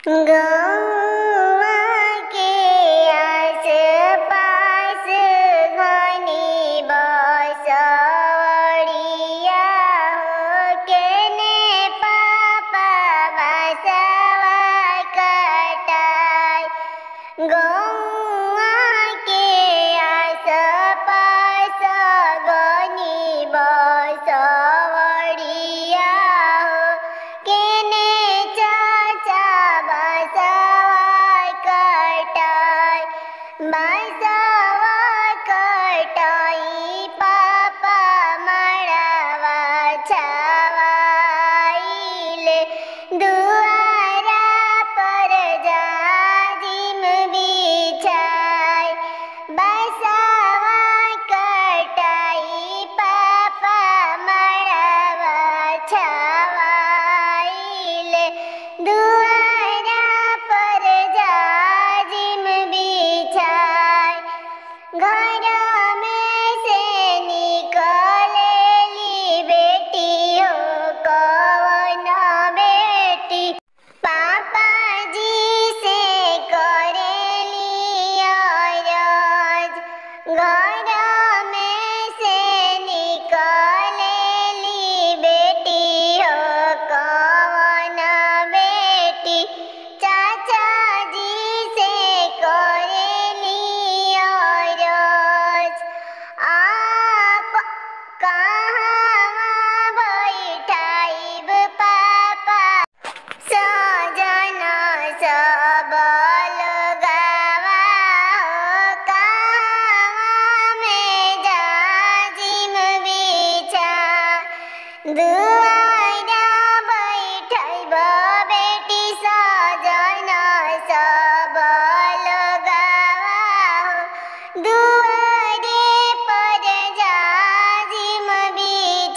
गौआ के आस पास घनी बसवड़िया हो केने पापा बसवा कटाई। गौआ के आस पास घनी बसवड़िया हो केने चाचा बसवा कटाई। बसवा कटाई पापा मड़वा छवाइले। दुआरा पर जाजिम बिछाई। बसवा कटाई पापा मड़वा छवाइले। दुआरा पर जाजिम बिछाई। घर में से निकलेली बेटी हो कवन बेटी। पापा जी से करेली अरज। घर में से निकलेली बेटी हो कवन बेटी। चाचा जी से करेली अरज। आप कहवा बैठाइब पापा सजन सब लगावा हो कहवा में जाजिम बिछा। दुआरा बैठाइब बेटी सजन सब लगावा हो।